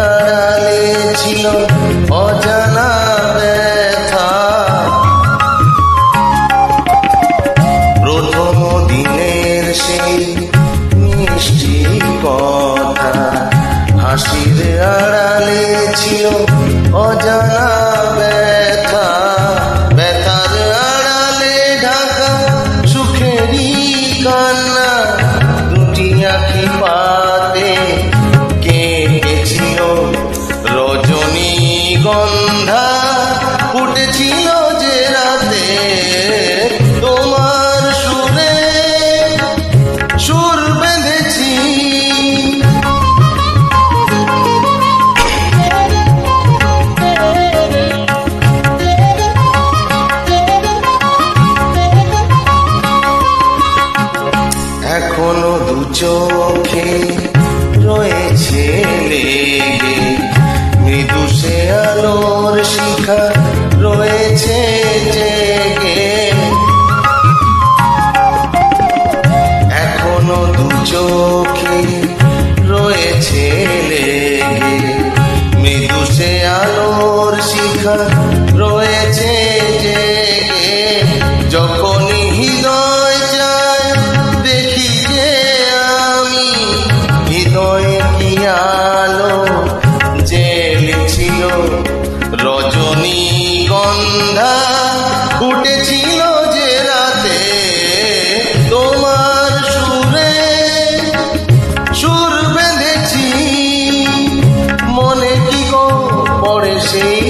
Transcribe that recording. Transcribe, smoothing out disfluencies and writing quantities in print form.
আড়ালে ছিল অজানা ব্যথা। প্রথম দিনের সেই মিষ্টি কথা, হাসির আড়ালে ছিল অজানা ব্যথা। ব্যথার আড়ালে ঢাকা সুখেরই কান্না, দুটি আঁখি পাতে কেটেছিল রজনীগন্ধা। ফুটেছিল যে রাতে তোমার সুরে সুর বেঁধেছি। এখনো দু চোখে রয়েছে লেগে মৃদু সে আলোর শিখা রয়েছে জেগে। এখনো দু চোখে রয়েছে লেগে মৃদু সে আলোর শিখা রয়েছে জেগে। যখনই হৃদয় চায় দেখি যে আমি হৃদয়ে কি আলো জ্বেলেছিল রজনীগন্ধা। ফুটেছিল যে রাতে তোমার সুরে সুর বেঁধেছি। মনে কি গো পড়ে সেই